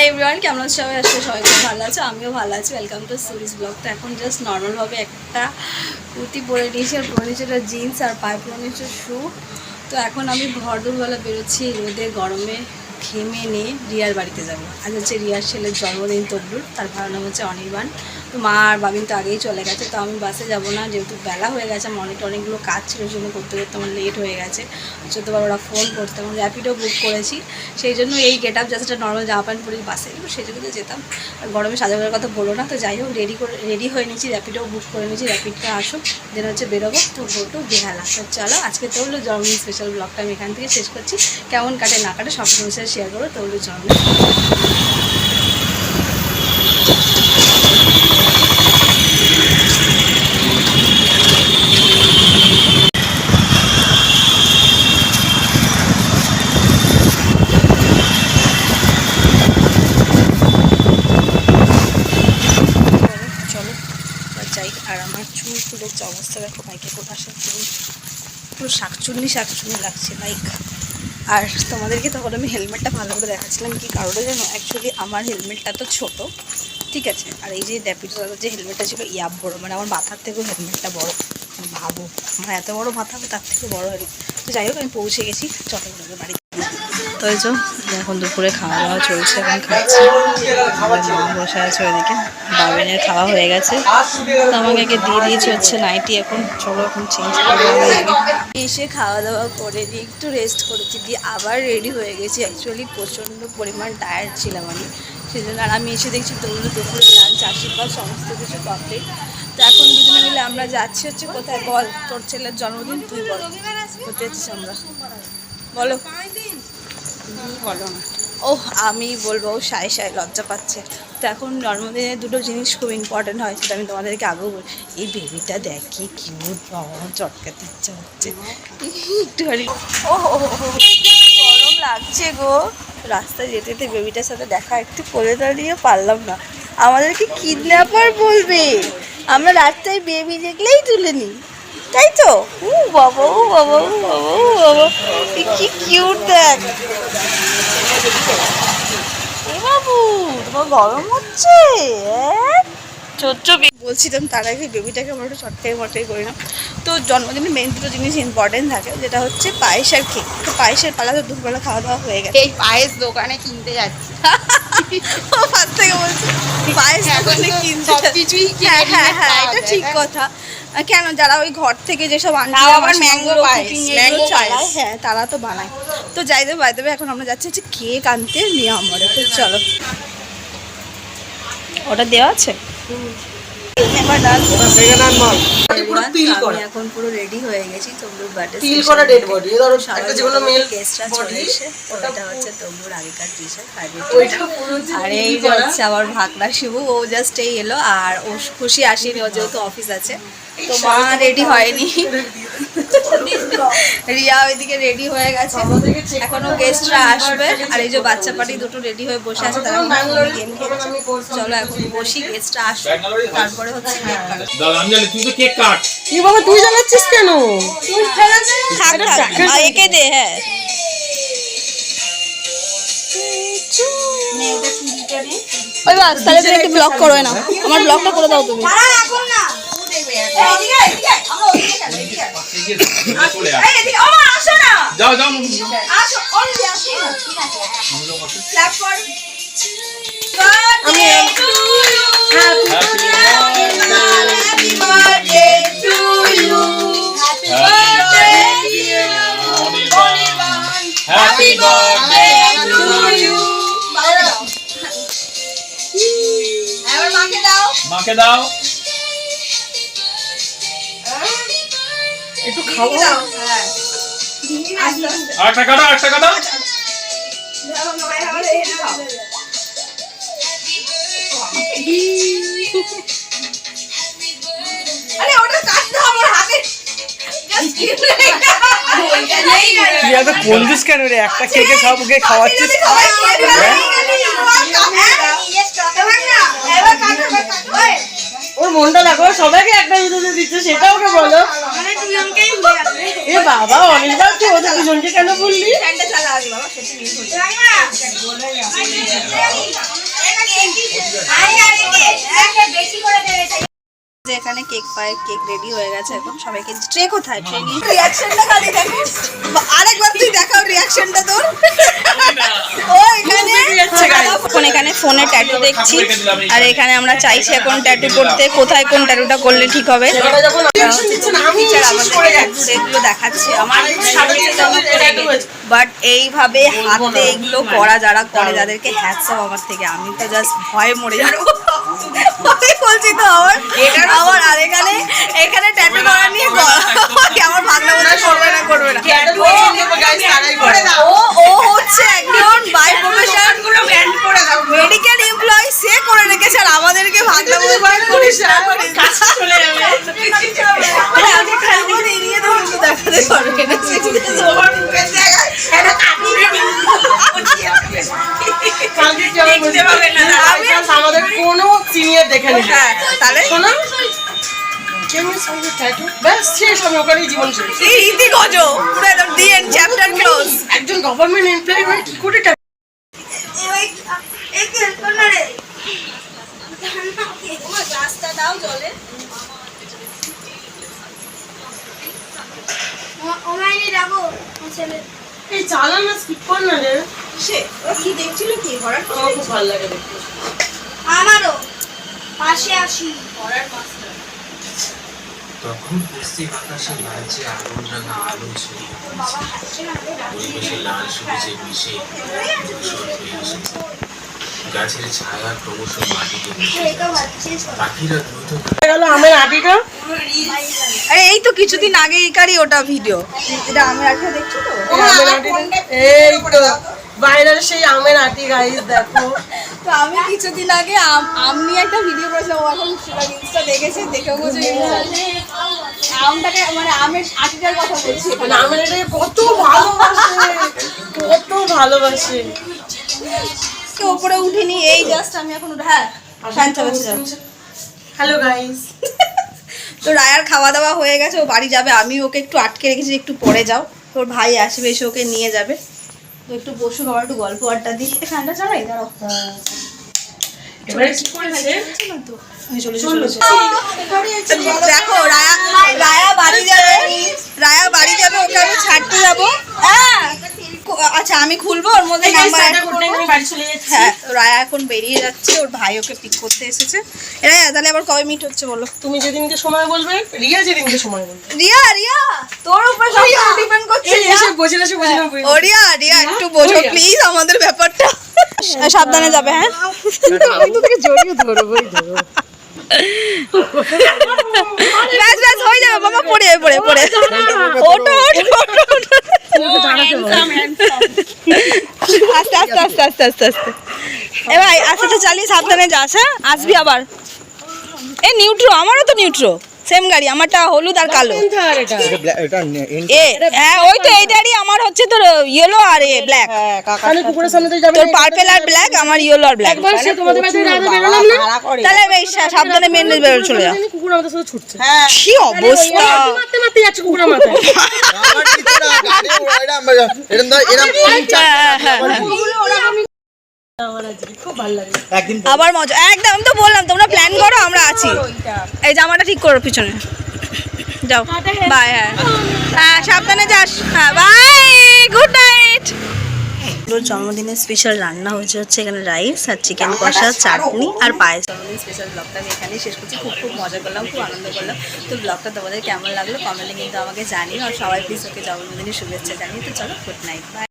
Everyone, কেমন আছো সবাই? আসলে সবাই খুব ভালো আছো, আমিও ভালো আছি। ওয়েলকাম টু সুরিস ব্লগ। তো এখন জাস্ট নর্মালভাবে একটা কুর্তি পরে নিয়েছি, আর পরে নিয়েছি একটা জিন্স, আর পায়ে পরে নিয়েছি শু। তো এখন আমি ভর দুপুরবেলা বেরোচ্ছি রোদে গরমে ঘেমে নিয়ে রিয়ার বাড়িতে যাবো। আজ হচ্ছে রিয়ার ছেলের জন্মদিন তবলুর, তার ভালো নাম হচ্ছে অনির্বাণ। তো মা আর বাবিন তো আগেই চলে গেছে, তো আমি বাসে যাবো না, যেহেতু বেলা হয়ে গেছে। আমার অনেকগুলো কাজ ছিল, জন্য করতে করতে আমার লেট হয়ে গেছে। যতবার ওরা ফোন করতে, আমার র্যাপিডো বুক করেছি, সেই জন্য এই গেট আপ জাস্ট নর্মাল জামা প্যান্ট পরে বাসে এলো, সেই জন্য যেতাম। আর গরমে সাজাবার কথা বলো না। তো যাই হোক, রেডি হয়ে নিয়েছি, র্যাপিডো বুক করে নিয়েছি, র্যাপিডটা আসুক, দেন হচ্ছে বেরোবো। তো ফটো বেহালা। তো চলো, আজকে তো হলো জন্মদিন স্পেশাল ব্লগটা আমি এখান থেকে শেষ করছি। কেমন কাটে না কাটে সব সময় শেয়ার করো। তো হলো জন্মদিন। যাই। আর আমার চুল ফুলের যে অবস্থা দেখো, বাইকে করে আসার জন্য পুরো শাকচুন্নি লাগছে বাইক। আর তোমাদেরকে তখন আমি হেলমেটটা ভালো করে দেখাচ্ছিলাম, কি কারণে জানো? অ্যাকচুয়ালি আমার হেলমেটটা তো ছোট, ঠিক আছে, আর এই যে র্যাপিডো যে হেলমেটটা ছিল ইয়াব বড়ো, মানে আমার মাথার থেকেও হেলমেটটা বড়। ভাবো, আমার এত বড় মাথা, আমি তার থেকে বড় হয়নি। তো যাই হোক, আমি পৌঁছে গেছি চট্টগ্রামের বাড়িতে। তো এই যে এখন দুপুরে খাওয়া দাওয়া চলছে, এখন খাচ্ছি। মা বসে আছে ওইদিকে, বাবিনের খাওয়া হয়ে গেছে, তো আমাকে দিয়ে দিয়েছে হচ্ছে নাইটি। এখন চলো, এখন চেঞ্জ করে এসে খাওয়া দাওয়া করে দিয়ে একটু রেস্ট করেছি, দিয়ে আবার রেডি হয়ে গেছি। অ্যাকচুয়ালি প্রচণ্ড পরিমাণ টায়ার্ড ছিলাম আমি, সেই জন্য। আর আমি এসে দেখছি তবলু দুপুরে লাঞ্চ, আশীর্বাদ সমস্ত কিছু কমপ্লিট। তো এখন দুজনে মিলে আমরা যাচ্ছি হচ্ছে কোথায়, বল? তোর ছেলের জন্মদিন, তুই বল কোথায় যাচ্ছিস আমরা, বলো বলো না। ও আমি বলবো, ও সাই লজ্জা পাচ্ছে। তো এখন জন্মদিনে দুটো জিনিস খুব ইম্পর্টেন্ট হয়, সেটা আমি তোমাদেরকে আগেও বলি। এই বেবিটা দেখ কি কিউট, বাবা চটকাতে ইচ্ছা হচ্ছে একটুখানি। ও গরম লাগছে গো। রাস্তায় যেতে যেতে বেবিটার সাথে দেখা একটু করে দাঁড়িয়ে পারলাম না। আমাদেরকে কিডন্যাপার বলবে, আমরা রাস্তায় বেবি দেখলেই তুলে নিই, তাই তো? ও বাবা, ও বাবা, ও বাবা, ও বাবা, কি কিউট দেখ। এ বাবু, তোমার গরম হচ্ছে? ছোট্ট বলছিলাম, তার আগে বেবিটাকে আমরা একটু চটকাই করি না। তো জন্মদিনে মেন দুটো জিনিস ইম্পর্টেন্ট থাকে, যেটা হচ্ছে পায়েস আর কেক। তো পায়েসের পালা তো দুপুরবেলা খাওয়া দাওয়া হয়ে গেছে। এই পায়েস দোকানে কিনতে যাচ্ছি। ও ফার্স্ট থেকে বলছি পায়েস দোকানে কিনতে, সবকিছুই হ্যাঁ, এটা ঠিক কথা। কেন, যারা ওই ঘর থেকে যেসব ম্যাঙ্গো চালায়, হ্যাঁ তারা তো বানায়। তো যাই দেবে বাই দেবে। এখন আমরা যাচ্ছি হচ্ছে কেক আনতে নিয়ে আমরা। তো চলো, ওটা দেওয়া আছে। এখন পুরো রেডি হয়ে গেছি তবলুর বার্থডে গেস্টরা চলে এসে। তো এটা হচ্ছে তবলুর আগেকার টি-শার্ট, আর এই যে হচ্ছে আমার ভাগনা শিবু, ও জাস্ট এই এলো। আর ও খুশি আসেনি, ও যেহেতু অফিস আছে, তো মা রেডি হয়নি। রিয়া ওইদিকে রেডি হয়ে গেছে, এখনো গেস্টরা আসবে। আর এই যে বাচ্চা পার্টি দুটো রেডি হয়ে বসে আছে, তারা গেম খেলছে। চলো এখন বসি, গেস্টরা আসবে, তারপরে হচ্ছে কেক কাট। কি বাবা, তুই জ্বালাচ্ছিস কেন? একে দে। হ্যাঁ, ওই বাস, তাহলে তুমি একটু ব্লগ করো না, আমার ব্লগটা করে দাও তুমি। মাকে দাও একটু খাবো। আট টাকা দাও। আরে ওটা কাটতে আমার হাতে কঞ্জুস কেন রে? একটা কেকে সবকে খাওয়াচ্ছিস। ওর মনটা দেখো, সবাইকে একটা ভিডিওতে দিচ্ছে, সেটা ওকে বলো। এ বাবা অনির্বাণ তুই ওদের দুজনকে কেন বললি? ফ্যানটা চালা আগে বাবা, সেটা নিয়ে হলো। যে এখানে কেক পায়, কেক রেডি হয়ে গেছে এখন, সবাইকে ট্রে কোথায়, ট্রে নিয়ে রিঅ্যাকশনটা খালি দেখো, আরেকবার তুই দেখাও রিঅ্যাকশনটা তোর। ও এখানে এখন এখানে ফোনে ট্যাটু দেখছি, আর এখানে আমরা চাইছি এখন ট্যাটু করতে, কোথায় কোন ট্যাটুটা করলে ঠিক হবে। টিচার আমাদের এগুলো দেখাচ্ছে, আমার বাট এইভাবে হাতে এগুলো করা যারা করে, যাদেরকে হ্যাটস অফ আমার থেকে, আমি তো জাস্ট ভয়ে মরে যাবো। বলছি তো আমার আর এখানে ট্যাটু করা নিয়ে আমার ভাগনা বলে করবে না ও হচ্ছে একজন বাই প্রফেশন মেডিকেল এমপ্লয়ি, সে করে রেখেছে, আর আমাদেরকে ভাগনা বলে করিস না এড়িয়ে তো কিন্তু দেখাতে পারবে না। আমাদের কোনো সিনিয়র দেখে নি। হ্যাঁ তাহলে শোনো ব্যাস শেষ হবে, ওখানেই জীবন শেষ। এই রীতি গজ পুরো একদম দি এন্ড চ্যাপ্টার ক্লোজ। একজন গভর্নমেন্ট এমপ্লয়ি হয়ে কি করে টাকা গ্লাসটা দাও জলে। এই চালানা স্কিপ কর না রে। সে কি দেখছিল কি হরার আমার খুব ভালো লাগে দেখতে। আমারও পাশে আসি তখন পশ্চিম আকাশে লালচে আগুন রাঙা আলো ছিল, পরিবেশে লাল সবুজে মিশে ধূসর হয়ে এসেছে। গাছের ছায়া ক্রমশ মাটিতে মিশে যাচ্ছে। পাখিরা দ্রুত গেল আমের আটিটা। আরে এই তো কিছুদিন আগে একারই ওটা ভিডিও, এটা আমি আগে দেখছো তো। আমের আটিটা এই তো ভাইরাল সেই আমের আটি গাইস দেখো। তো আমি কিছুদিন আগে আম নিয়ে একটা ভিডিও করেছিলাম, ও এখন ইনস্টা দেখেছে, দেখে বলছে আমটাকে মানে আমের আটিটার কথা বলছি। মানে আমের আটিকে কত ভালোবাসে, কত ভালোবাসে। তো উপরে উঠিনি, এই জাস্ট আমি এখন হ্যাঁ ফ্যান চালাচ্ছি। হ্যালো গাইস, তো রায়ার খাওয়া দাওয়া হয়ে গেছে, ও বাড়ি যাবে, আমি ওকে একটু আটকে রেখেছি, একটু পরে যাও, তোর ভাই আসবে এসে ওকে নিয়ে যাবে। তো একটু বসুক, আমার একটু গল্প আড্ডা দিই। ফ্যানটা চালাই দাঁড়াও। এবারে কি করেছে? দেখো রায়া বাড়ি যাবে, ওকে আমি ছাড়তে যাবো। আচ্ছা আমি খুলবো, ওর মধ্যে নাম্বার অ্যাড করবো। হ্যাঁ রায়া এখন বেরিয়ে যাচ্ছে, ওর ভাই ওকে পিক করতে এসেছে। রায়া তাহলে আবার কবে মিট হচ্ছে বলো? তুমি যেদিনকে সময় বলবে, রিয়া যেদিনকে সময় বলবে। রিয়া তোর উপর সব ডিপেন্ড করছে। এসে বসে বসে ও রিয়া একটু বোঝো প্লিজ আমাদের ব্যাপারটা। সাবধানে যাবে। হ্যাঁ তোকে জড়িয়ে ধরবোই ধরো। ব্যাস হয়ে যাবে বাবা, পড়ে ওটো আস্তে এ ভাই আস্তে চালিয়ে সাবধানে যাস। হ্যাঁ আসবি আবার। এ নিউট্রো, আমারও তো নিউট্রো, সেম গাড়ি, আমারটা হলুদ আর কালো। হ্যাঁ ওই তো এইটারই আমার হচ্ছে তোর ইয়েলো আর ব্ল্যাক। কুকুরের সামনে তো যাবে, তোর পার্পল আর ব্ল্যাক, আমার ইয়েলো আর ব্ল্যাক। তোমাদের বাড়িতে রাতে বেরোলাম না, তাহলে বেশ সাবধানে মেনে বেরো চলে যাও। কুকুর আমাদের সাথে ছুটছে। কি অবস্থা, মারতে যাচ্ছে কুকুরের মাথায়। খুব ভালো লাগে আবার মজা একদম। আমি তো বললাম তোমরা প্ল্যান করো, আমরা আছি। এই জামাটা ঠিক করো পিছনে, যাও বাই। হ্যাঁ সাবধানে যাস। হ্যাঁ বাই, গুড নাইট। জন্মদিনের স্পেশাল রান্না হচ্ছে এখানে রাইস আর চিকেন কষা, চাটনি আর পায়েস। জন্মদিন স্পেশাল ব্লগটা আমি এখানেই শেষ করছি। খুব মজা করলাম, খুব আনন্দ করলাম। তো ব্লগটা তোমাদের কেমন লাগলো কমেন্টে কিন্তু আমাকে জানিও, আর সবাই প্লিজ ওকে জন্মদিনের শুভেচ্ছা জানিয়ে। তো চলো, গুড নাইট, বাই।